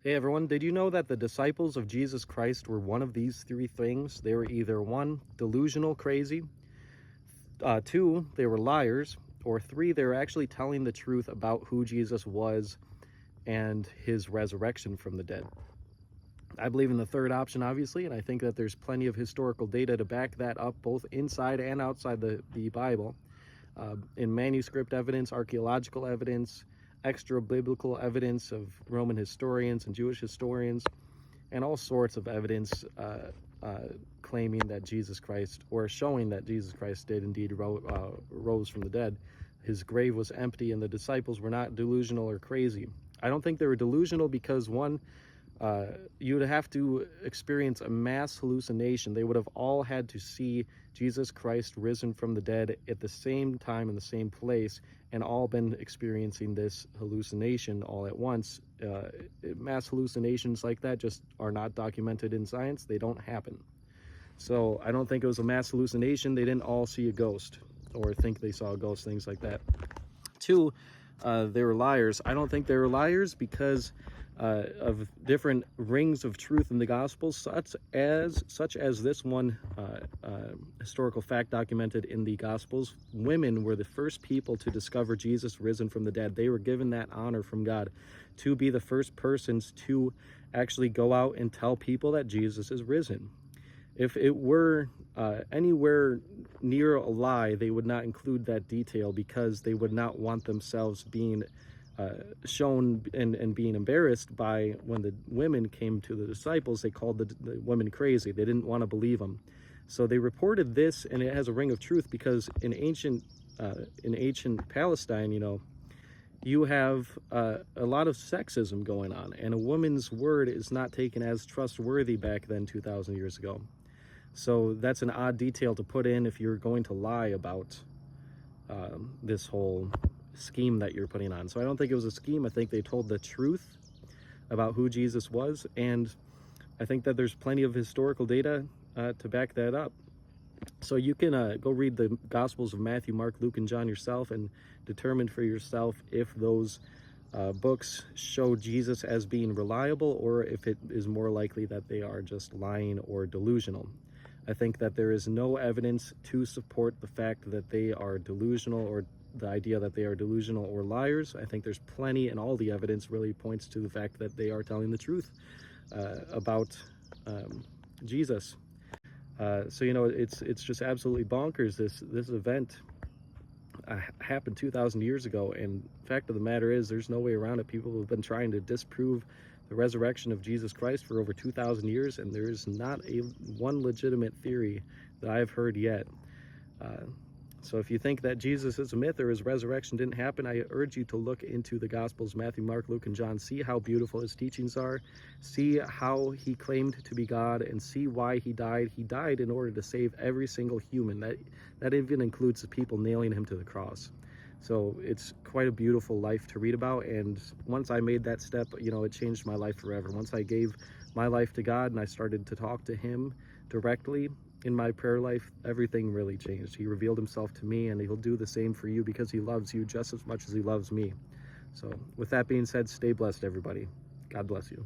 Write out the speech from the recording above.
Hey everyone, did you know that the disciples of Jesus Christ were one of these three things? They were either one, delusional, crazy, two, they were liars, or three, they were actually telling the truth about who Jesus was and his resurrection from the dead. I believe in the third option, obviously, and I think that there's plenty of historical data to back that up, both inside and outside the Bible, in manuscript evidence, archaeological evidence, extra biblical evidence of Roman historians and Jewish historians, and all sorts of evidence claiming that Jesus Christ, or showing that Jesus Christ did indeed rose from the dead. His grave was empty and the disciples were not delusional or crazy. I don't think they were delusional because, one, you would have to experience a mass hallucination. They would have all had to see Jesus Christ risen from the dead at the same time in the same place, and all been experiencing this hallucination all at once. Mass hallucinations like that just are not documented in science. They don't happen. So I don't think it was a mass hallucination. They didn't all see a ghost or think they saw a ghost, things like that. Two, they were liars. I don't think they were liars because of different rings of truth in the Gospels, such as this one historical fact documented in the Gospels. Women were the first people to discover Jesus risen from the dead. They were given that honor from God to be the first persons to actually go out and tell people that Jesus is risen. If it were anywhere near a lie, they would not include that detail because they would not want themselves being shown and being embarrassed by when the women came to the disciples. They called the women crazy. They didn't want to believe them. So they reported this, and it has a ring of truth because in ancient Palestine, you have a lot of sexism going on, and a woman's word is not taken as trustworthy back then 2,000 years ago. So that's an odd detail to put in if you're going to lie about this whole scheme that you're putting on. So I don't think it was a scheme. I think they told the truth about who Jesus was, and I think that there's plenty of historical data to back that up. So you can go read the Gospels of Matthew, Mark, Luke, and John yourself and determine for yourself if those books show Jesus as being reliable or if it is more likely that they are just lying or delusional. I think that there is no evidence to support the fact that they are delusional, or the idea that they are delusional or liars. I think there's plenty, and all the evidence really points to the fact that they are telling the truth about Jesus. So it's just absolutely bonkers. This event happened 2,000 years ago, and the fact of the matter is there's no way around it. People have been trying to disprove the resurrection of Jesus Christ for over 2,000 years, and there is not one legitimate theory that I've heard yet. So if you think that Jesus is a myth or his resurrection didn't happen, I urge you to look into the Gospels, Matthew, Mark, Luke, and John. See how beautiful his teachings are. See how he claimed to be God, and see why he died. He died in order to save every single human. That even includes the people nailing him to the cross. So it's quite a beautiful life to read about, and once I made that step, it changed my life forever. Once I gave my life to God and I started to talk to him directly in my prayer life, everything really changed. He revealed himself to me, and he'll do the same for you because he loves you just as much as he loves me. So with that being said, stay blessed, everybody. God bless you.